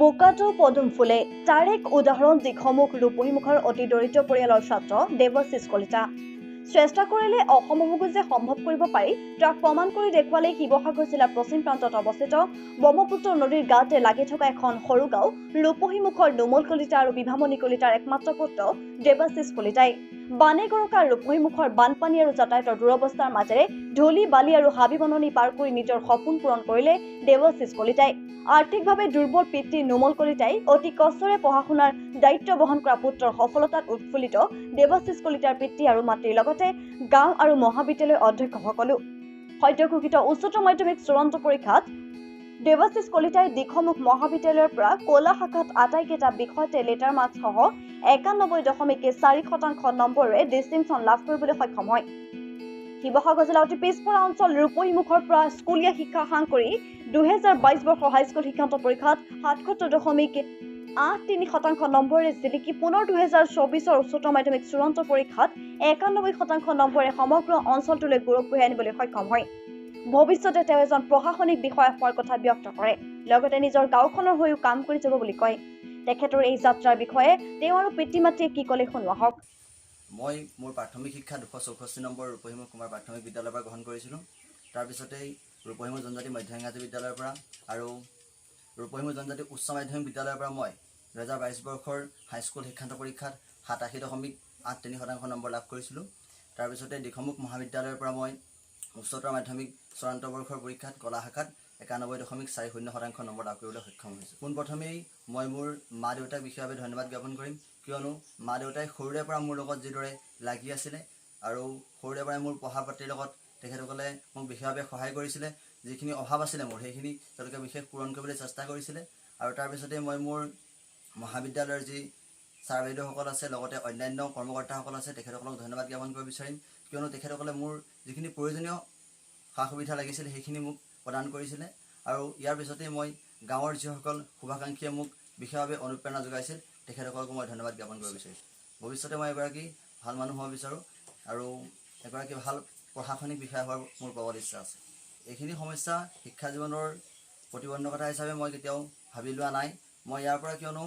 বোকাটো পদুম ফুলে তাৰ এক উদাহৰণ দিখমুখ ৰূপহীমুখৰ অতি দৰিদ্ৰ পৰিয়ালৰ ছাত্ৰ দেৱশিষ কলিতা। চেষ্টা কৰিলে অসম্ভৱকো যে সম্ভৱ কৰিব পাৰি তাক প্ৰমাণ কৰি দেখুৱালে শিৱসাগৰ জিলাৰ পশ্চিম প্ৰান্তত অৱস্থিত ব্ৰহ্মপুত্ৰ নদীৰ গাতে লাগি থকা এখন সৰু গাঁও ৰূপহীমুখৰ নোমল কলিতা আৰু বিভামণি কলিতাৰ একমাত্ৰ পুত্ৰ দেৱশিষ কলিতাই। বানে গৰকা ৰূপহীমুখৰ বানপানী আৰু যাতায়াতৰ দুৰৱস্থাৰ মাজেৰে ধূলি বালি আৰু হাবি বননি পাৰ কৰি নিজৰ সপোন পূৰণ কৰিলে দেৱশিষ কলিতাই। আৰ্থিকভাৱে দুৰ্বল পিতৃ নোমল কলিতাই অতি কষ্টৰে পঢ়া শুনাৰ দায়িত্ব বহন কৰা পুত্ৰৰ সফলতাত উৎফুল্লিত দেৱশিষ কলিতাৰ পিতৃ আৰু মাতৃৰ লগতে গাঁও আৰু মহাবিদ্যালয়ৰ অধ্যক্ষসকলো। সদ্য ঘোষিত উচ্চতৰ মাধ্যমিক চূড়ান্ত পৰীক্ষাত দেৱশিষ কলিতাই দিখমুখ মহাবিদ্যালয়ৰ পৰা কলা শাখাত আটাইকেইটা বিষয়তে লেটাৰ মাৰ্কছ সহ 91.4% নম্বৰেৰে ডিষ্টিংশ্যন লাভ কৰিবলৈ সক্ষম হয়। শিৱসাগৰ জিলা অতি পিছপৰা অঞ্চল ৰূপহীমুখৰ পৰা স্কুলীয়া শিক্ষা সাং কৰি 2022 বৰ্ষৰ হাইস্কুল শিক্ষান্ত পৰীক্ষাত 77.83% নম্বৰেৰে জিলিকি পুনৰ 2024 উচ্চতৰ মাধ্যমিক চূড়ান্ত পৰীক্ষাত 91% নম্বৰে সমগ্ৰ অঞ্চলটোলৈ গৌৰৱ কঢ়িয়াই আনিবলৈ সক্ষম হয়। ভৱিষ্যতে তেওঁ এজন প্ৰশাসনিক বিষয়া হোৱাৰ কথা ব্যক্ত কৰে। লগতে নিজৰ গাঁওখনৰ হৈও কাম কৰি যাব বুলি কয়। তেখেতৰ এই যাত্ৰাৰ বিষয়ে তেওঁ আৰু পিতৃ মাতৃয়ে কি ক'লে শুনোৱা হওক। মই মোৰ প্ৰাথমিক শিক্ষা 264 নম্বৰ ৰূপহীমুখ কুমাৰ প্ৰাথমিক বিদ্যালয়ৰ পৰা গ্ৰহণ কৰিছিলোঁ। তাৰপিছতেই ৰূপহীমুখ জনজাতি মধ্য ইংৰাজী বিদ্যালয়ৰ পৰা আৰু ৰূপহীমুখ জনজাতি উচ্চ মাধ্যমিক বিদ্যালয়ৰ পৰা মই 2022 বৰ্ষৰ হাইস্কুল শিক্ষান্ত পৰীক্ষাত 87.83% নম্বৰ লাভ কৰিছিলোঁ। তাৰপিছতে দিখমুখ মহাবিদ্যালয়ৰ পৰা মই উচ্চতৰ মাধ্যমিক চূড়ান্ত বৰ্ষৰ পৰীক্ষাত কলা শাখাত 91.40% নম্বৰ লাভ কৰিবলৈ সক্ষম হৈছোঁ। পোনপ্ৰথমেই মই মোৰ মা দেউতাক বিশেষভাৱে ধন্যবাদ জ্ঞাপন কৰিম, কিয়নো মা দেউতাই সৰুৰে পৰা মোৰ লগত যিদৰে লাগি আছিলে আৰু সৰুৰে পৰাই মোৰ পঢ়া পাতিৰ লগত তেখেতসকলে মোক বিশেষভাৱে সহায় কৰিছিলে। যিখিনি অভাৱ আছিলে মোৰ সেইখিনি তেওঁলোকে বিশেষ পূৰণ কৰিবলৈ চেষ্টা কৰিছিলে। আৰু তাৰপিছতে মই মোৰ মহাবিদ্যালয়ৰ যি ছাৰ বাইদেউসকল আছে লগতে অন্যান্য কৰ্মকৰ্তাসকল আছে তেখেতসকলক ধন্যবাদ জ্ঞাপন কৰিব বিচাৰিম, কিয়নো তেখেতসকলে মোৰ যিখিনি প্ৰয়োজনীয় সা সুবিধা লাগিছিল সেইখিনি মোক প্ৰদান কৰিছিলে। আৰু ইয়াৰ পিছতেই মই গাঁৱৰ যিসকল শুভাকাংক্ষীয়ে মোক বিশেষভাৱে অনুপ্ৰেৰণা যোগাইছিল তেখেতসকলকো মই ধন্যবাদ জ্ঞাপন কৰিব বিচাৰিছোঁ। ভৱিষ্যতে মই এগৰাকী ভাল মানুহ হ'ব বিচাৰোঁ আৰু এগৰাকী ভাল প্ৰশাসনিক বিষয়া হোৱাৰ মোৰ প্ৰবল ইচ্ছা আছে। এইখিনি সমস্যা শিক্ষা জীৱনৰ প্ৰতিবন্ধকতা হিচাপে মই কেতিয়াও ভাবি লোৱা নাই। মই ইয়াৰ পৰা কিয়নো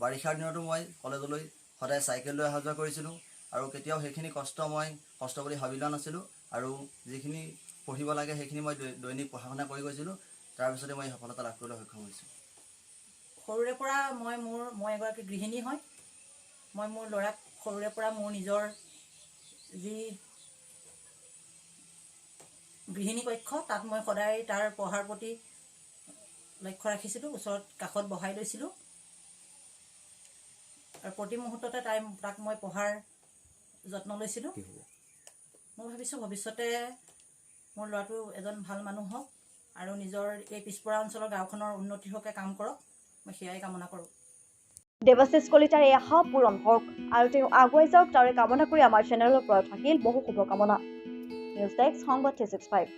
বাৰিষাৰ দিনতো মই কলেজলৈ সদায় চাইকেল লৈ অহা যোৱা কৰিছিলোঁ আৰু কেতিয়াও সেইখিনি কষ্ট বুলি ভাবি লোৱা নাছিলোঁ। আৰু যিখিনি পঢ়িব লাগে সেইখিনি মই দৈনিক পঢ়া শুনা কৰি গৈছিলোঁ। তাৰপিছতে মই সফলতা লাভ কৰিবলৈ সক্ষম হৈছোঁ। সৰুৰে পৰা মই এগৰাকী গৃহিণী হয়। মই মোৰ ল'ৰাক সৰুৰে পৰা মোৰ নিজৰ যি গৃহিণী কক্ষ তাত মই সদায় তাৰ পঢ়াৰ প্ৰতি লক্ষ্য ৰাখিছিলোঁ, ওচৰত কাষত বহাই লৈছিলোঁ আৰু প্ৰতি মুহূৰ্ততে তাক মই পঢ়াৰ যত্ন লৈছিলোঁ। মই ভাবিছোঁ ভৱিষ্যতে মোৰ ল'ৰাটো এজন ভাল মানুহ হওক আৰু নিজৰ এই পিছপৰা অঞ্চলৰ গাঁওখনৰ উন্নতিৰ হকে কাম কৰক, মই সেয়াই কামনা কৰোঁ। দেৱশিষ কলিতাৰ এই আশা পূৰণ হওক আৰু তেওঁ আগুৱাই যাওক তাৰে কামনা কৰি আমাৰ চেনেলৰ পৰা থাকিল বহু শুভকামনা। নিউজ ডেস্ক সংবাদ 365।